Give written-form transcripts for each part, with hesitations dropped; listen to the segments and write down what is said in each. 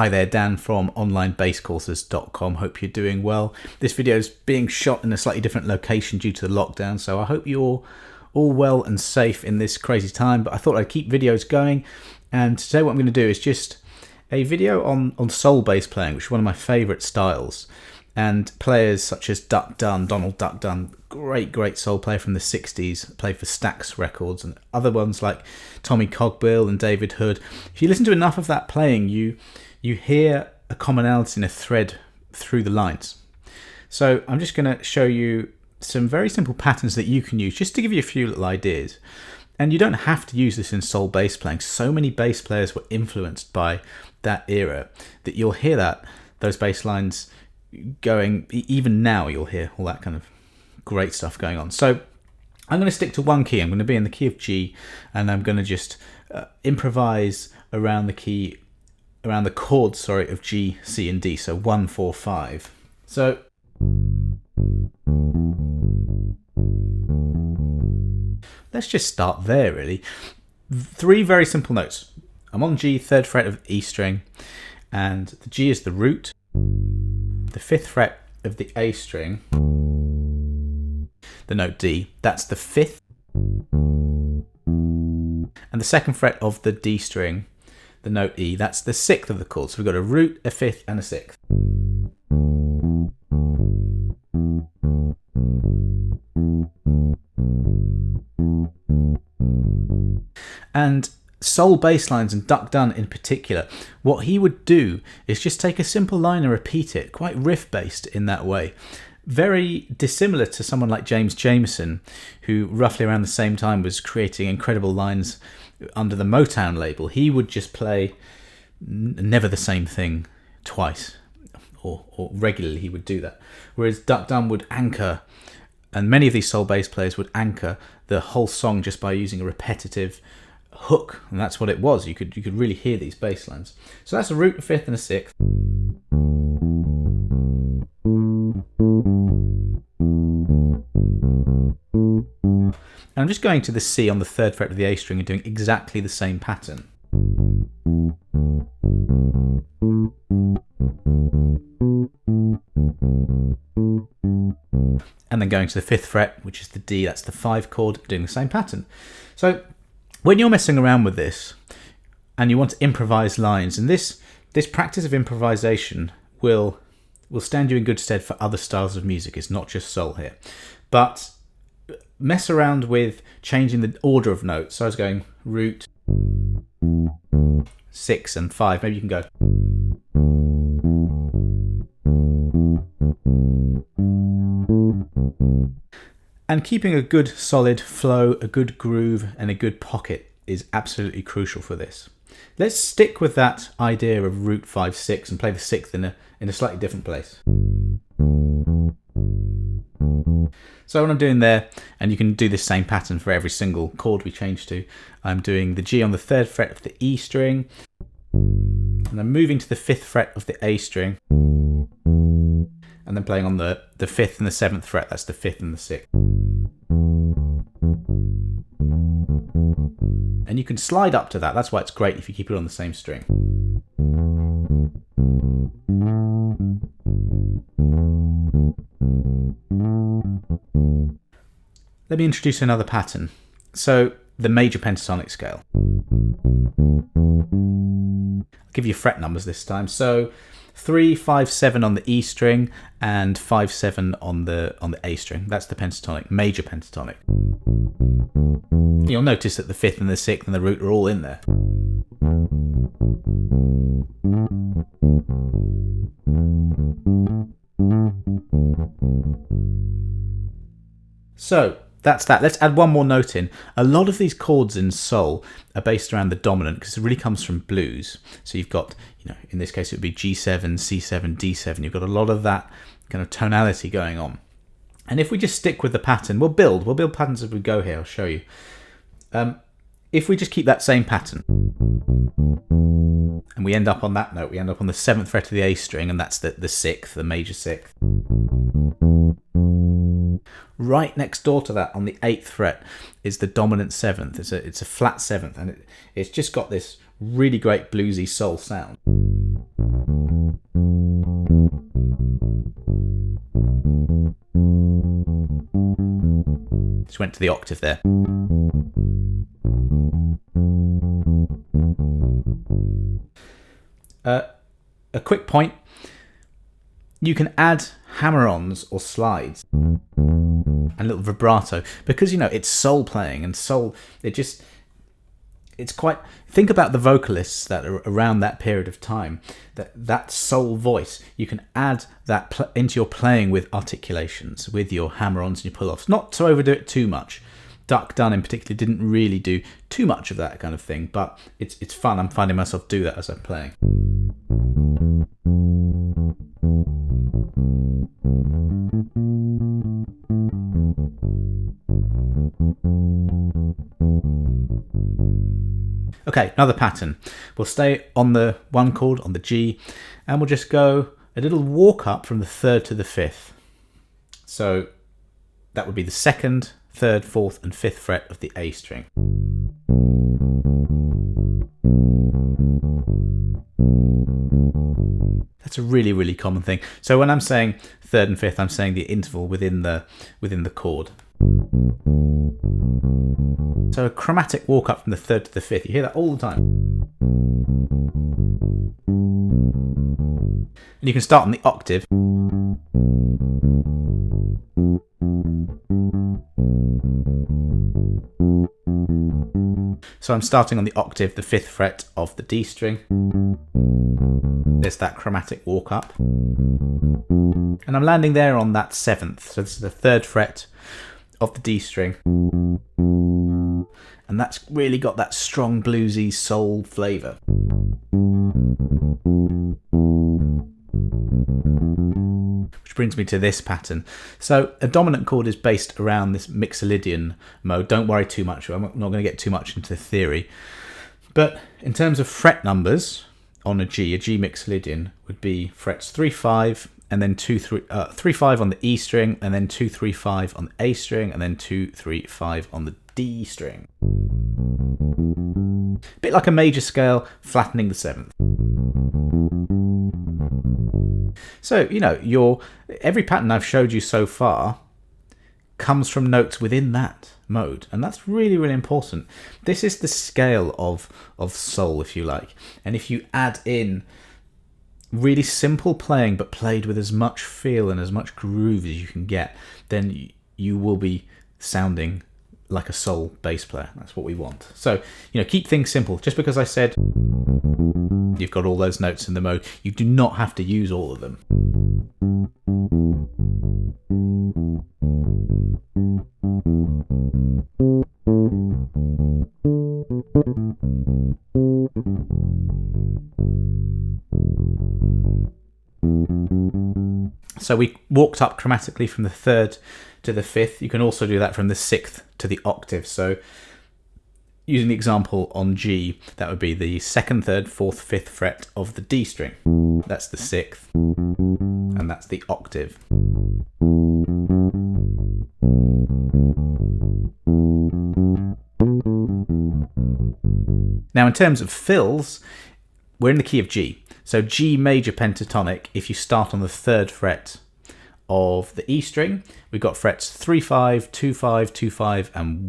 Hi there, Dan from onlinebasscourses.com. Hope you're doing well. This video is being shot in a slightly different location due to the lockdown, so I hope you're all well and safe in this crazy time, but I thought I'd keep videos going. And today what I'm going to do is just a video on soul bass playing, which is one of my favourite styles. And players such as Donald Duck Dunn, great soul player from the 60s, played for Stax Records, and other ones like Tommy Cogbill and David Hood. If you listen to enough of that playing, you hear a commonality and a thread through the lines. So I'm just going to show you some very simple patterns that you can use just to give you a few little ideas. And you don't have to use this in soul bass playing. So many bass players were influenced by that era that you'll hear those bass lines going, even now you'll hear all that kind of great stuff going on. So I'm going to stick to one key. I'm going to be in the key of G, and I'm going to just improvise around the chords of G, C and D. So 1, 4, 5. So let's just start there really. 3 very simple notes. I'm on G, 3rd fret of the E string, and the G is the root. The 5th fret of the A string, the note D, that's the 5th. And the 2nd fret of the D string, the note E, that's the 6th of the chord. So we've got a root, a 5th and a 6th. And soul bass lines, and Duck Dunn in particular, what he would do is just take a simple line and repeat it, quite riff based in that way. Very dissimilar to someone like James Jamerson, who roughly around the same time was creating incredible lines under the Motown label. He would just play never the same thing twice, or regularly he would do that. Whereas Duck Dunn would anchor, and many of these soul bass players would anchor the whole song just by using a repetitive hook, and that's what it was. You could really hear these bass lines. So that's a root, a 5th and a 6th. And I'm just going to the C on the 3rd fret of the A string and doing exactly the same pattern. And then going to the 5th fret, which is the D, that's the 5 chord, doing the same pattern. So when you're messing around with this and you want to improvise lines, and this practice of improvisation will stand you in good stead for other styles of music. It's not just soul here. But mess around with changing the order of notes. So I was going root, 6 and 5. Maybe you can go. And keeping a good solid flow, a good groove and a good pocket is absolutely crucial for this. Let's stick with that idea of root 5, 6 and play the 6th in a slightly different place. So what I'm doing there, and you can do this same pattern for every single chord we change to, I'm doing the G on the 3rd fret of the E string, and I'm moving to the 5th fret of the A string, and then playing on the 5th and the 7th fret, that's the 5th and the 6th. And you can slide up to that. That's why it's great if you keep it on the same string. Let me introduce another pattern. So the major pentatonic scale. I'll give you fret numbers this time. So 3, 5, 7 on the E string and 5, 7 on the A string. That's the pentatonic, major pentatonic. You'll notice that the 5th and the 6th and the root are all in there. So that's that. Let's add one more note in. A lot of these chords in soul are based around the dominant because it really comes from blues. So you've got, in this case it would be G7, C7, D7. You've got a lot of that kind of tonality going on. And if we just stick with the pattern, we'll build patterns as we go here. I'll show you. If we just keep that same pattern and we end up on that note, we end up on the 7th fret of the A string, and that's the 6th, the major 6th. Right next door to that on the 8th fret is the dominant 7th. It's a flat 7th, and it's just got this really great bluesy soul sound. went to the octave there. A quick point, you can add hammer-ons or slides and a little vibrato, because, you know, it's soul playing, and soul, it's quite, think about the vocalists that are around that period of time, that soul voice, you can add that into your playing with articulations, with your hammer-ons and your pull-offs, not to overdo it too much. Dunn in particular didn't really do too much of that kind of thing, but it's fun. I'm finding myself do that as I'm playing. Okay, another pattern. We'll stay on the one chord, on the G, and we'll just go a little walk up from the third to the fifth. So that would be the second, third, fourth, and fifth fret of the A string. That's a really, really common thing. So when I'm saying third and fifth, I'm saying the interval within the chord. So a chromatic walk up from the third to the fifth. You hear that all the time. And you can start on the octave. So I'm starting on the octave, the fifth fret of the D string. There's that chromatic walk up. And I'm landing there on that seventh. So this is the third fret of the D string. And that's really got that strong bluesy soul flavour. Which brings me to this pattern. So a dominant chord is based around this mixolydian mode. Don't worry too much, I'm not going to get too much into theory. But in terms of fret numbers on a G mixolydian would be frets 3, 5, and then 2, 3, 3, 5 on the E string, and then 2, 3, 5 on the A string, and then 2, 3, 5 on the D string. A bit like a major scale flattening the seventh. So, you know, every pattern I've showed you so far comes from notes within that mode, and that's really, really important. This is the scale of soul, if you like, and if you add in really simple playing but played with as much feel and as much groove as you can get, then you will be sounding like a soul bass player. That's what we want. So, you know, keep things simple. Just because I said you've got all those notes in the mode, you do not have to use all of them. So we walked up chromatically from the third to the fifth. You can also do that from the sixth to the octave. So using the example on G, that would be the second, third, fourth, fifth fret of the D string. That's the sixth, and that's the octave. Now in terms of fills, we're in the key of G. So G major pentatonic, if you start on the third fret of the E string, we've got frets 3, 5, 2, 5, 2, 5, and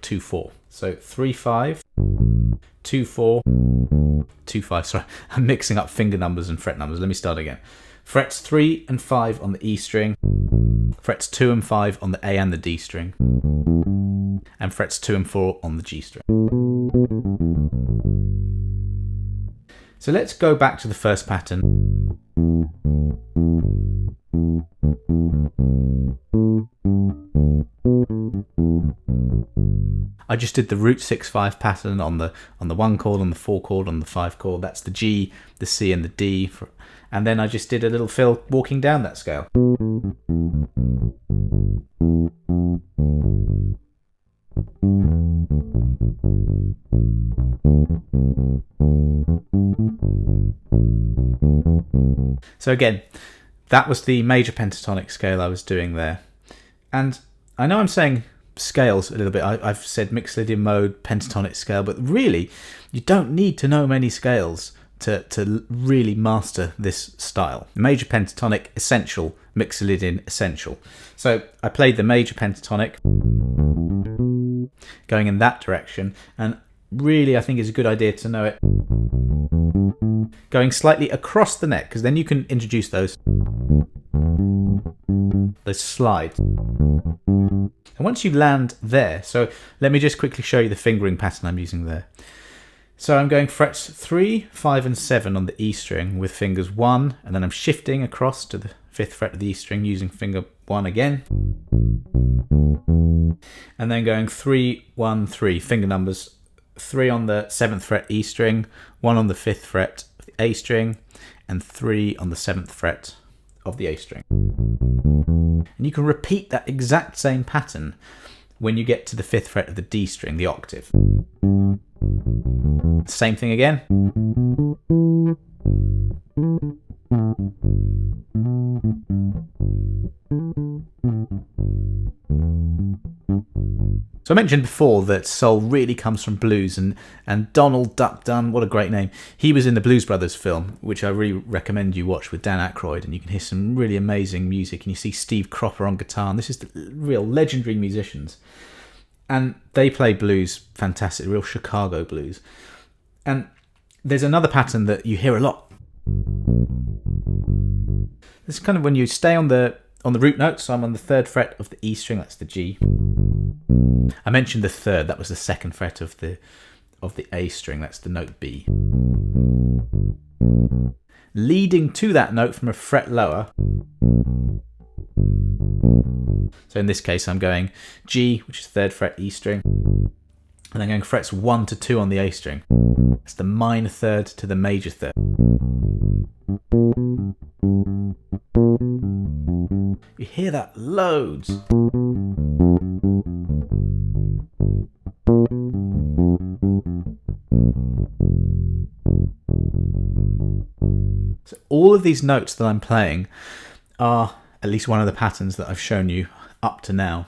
2, 4. So 3, 5, 2, 4, 2, 5. Sorry, I'm mixing up finger numbers and fret numbers. Let me start again. Frets 3 and 5 on the E string, frets 2 and 5 on the A and the D string, and frets 2 and 4 on the G string. So let's go back to the first pattern. I just did the root 6/5 pattern on the 1 chord, on the 4 chord, on the 5 chord. That's the G, the C, and the D. And then I just did a little fill walking down that scale. So again, that was the major pentatonic scale I was doing there. And I know I'm saying scales a little bit. I've said mixolydian mode, pentatonic scale, but really you don't need to know many scales to really master this style. Major pentatonic essential, mixolydian essential. So I played the major pentatonic going in that direction, and really I think it's a good idea to know it going slightly across the neck, because then you can introduce those slides. And once you land there, so let me just quickly show you the fingering pattern I'm using there. So I'm going frets 3, 5 and 7 on the E string with fingers 1, and then I'm shifting across to the 5th fret of the E string using finger 1 again, and then going 3, 1, 3, finger numbers 3 on the 7th fret E string, 1 on the 5th fret of the A string, and 3 on the 7th fret of the A string. And you can repeat that exact same pattern when you get to the 5th fret of the D string, the octave. Same thing again. So I mentioned before that soul really comes from blues, and Donald Duck Dunn, what a great name. He was in the Blues Brothers film, which I really recommend you watch, with Dan Aykroyd, and you can hear some really amazing music, and you see Steve Cropper on guitar, and this is the real legendary musicians. And they play blues fantastic, real Chicago blues. And there's another pattern that you hear a lot. This is kind of when you stay on the root note, so I'm on the 3rd fret of the E string, that's the G. I mentioned the 3rd, that was the 2nd fret of the A string, that's the note B. Leading to that note from a fret lower. So in this case I'm going G, which is 3rd fret E string, and then going frets 1 to 2 on the A string. It's the minor 3rd to the major 3rd. You hear that loads. So all of these notes that I'm playing are at least one of the patterns that I've shown you up to now.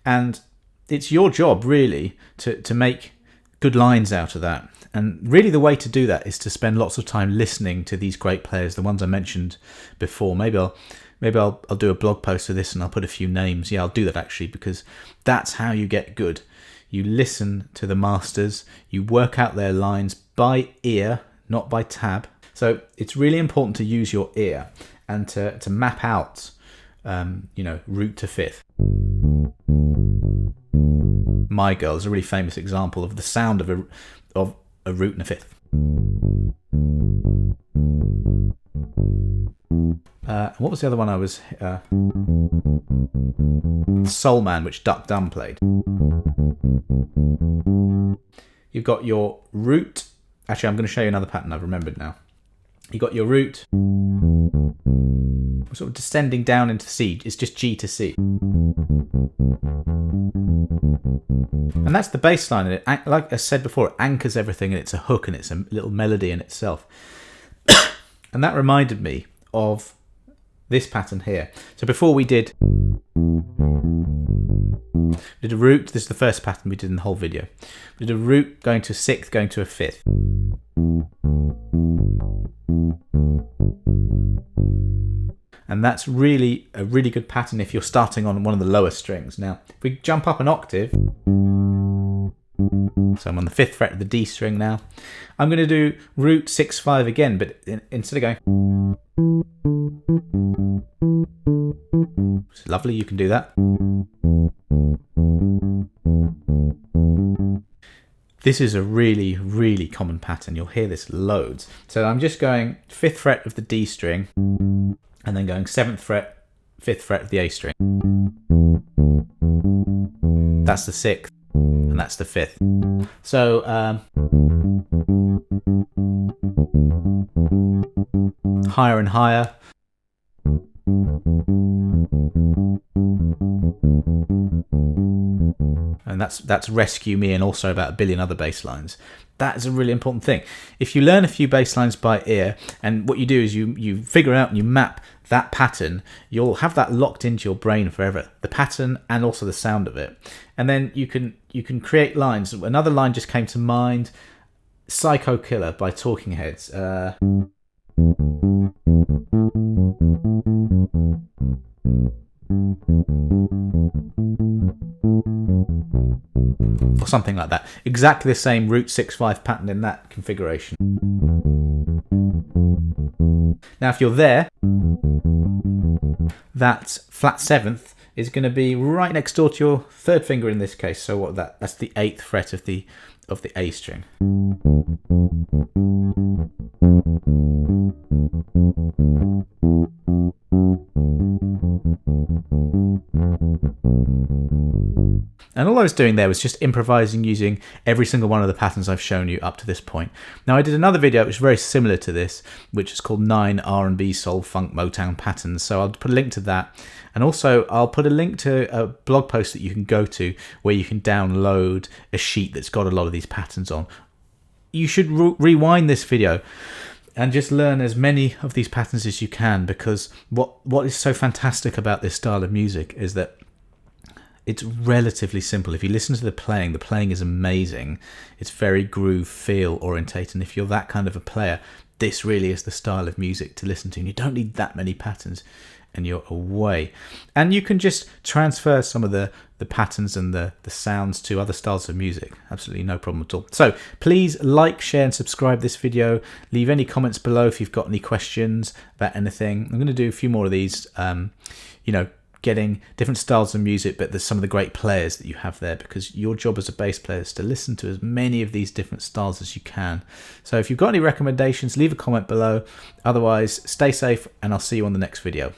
And it's your job really to make good lines out of that. And really the way to do that is to spend lots of time listening to these great players, the ones I mentioned before. Maybe I'll do a blog post of this and I'll put a few names. Yeah, I'll do that actually, because that's how you get good. You listen to the masters, you work out their lines by ear, not by tab. So it's really important to use your ear and to map out, root to 5th. My Girl is a really famous example of the sound of a root and a 5th. What was the other one I was... Soul Man, which Duck Dunn played. You've got your root. Actually, I'm going to show you another pattern I've remembered now. You've got your root sort of descending down into C. It's just G to C. And that's the bass line. And it, like I said before, it anchors everything, and it's a hook, and it's a little melody in itself. And that reminded me of this pattern here. So before we did a root. This is the first pattern we did in the whole video. We did a root going to a 6th, going to a 5th. And that's really a really good pattern if you're starting on one of the lower strings. Now, if we jump up an octave, so I'm on the 5th fret of the D string now, I'm going to do root 6, 5 again, but instead of going, it's lovely, you can do that. This is a really, really common pattern. You'll hear this loads. So I'm just going 5th fret of the D string, and then going 7th fret, 5th fret of the A string. That's the 6th, and that's the 5th. So higher and higher. And that's Rescue Me, and also about a billion other bass lines. That is a really important thing. If you learn a few bass lines by ear, and what you do is you figure out and you map that pattern, you'll have that locked into your brain forever. The pattern and also the sound of it. And then you can create lines. Another line just came to mind. Psycho Killer by Talking Heads. Or something like that. Exactly the same root 6/5 pattern in that configuration. Now if you're there, that flat 7th is going to be right next door to your 3rd finger in this case. So what that's the 8th fret of the A string. And all I was doing there was just improvising using every single one of the patterns I've shown you up to this point. Now I did another video which was very similar to this, which is called 9 R&B, Soul, Funk, Motown patterns. So I'll put a link to that. And also I'll put a link to a blog post that you can go to where you can download a sheet that's got a lot of these patterns on. You should rewind this video and just learn as many of these patterns as you can, because what is so fantastic about this style of music is that it's relatively simple. If you listen to the playing is amazing. It's very groove, feel orientated. And if you're that kind of a player, this really is the style of music to listen to. And you don't need that many patterns and you're away. And you can just transfer some of the patterns and the sounds to other styles of music. Absolutely no problem at all. So please like, share and subscribe this video. Leave any comments below if you've got any questions about anything. I'm going to do a few more of these, getting different styles of music, but there's some of the great players that you have there, because your job as a bass player is to listen to as many of these different styles as you can. So if you've got any recommendations, leave a comment below. Otherwise, stay safe and I'll see you on the next video.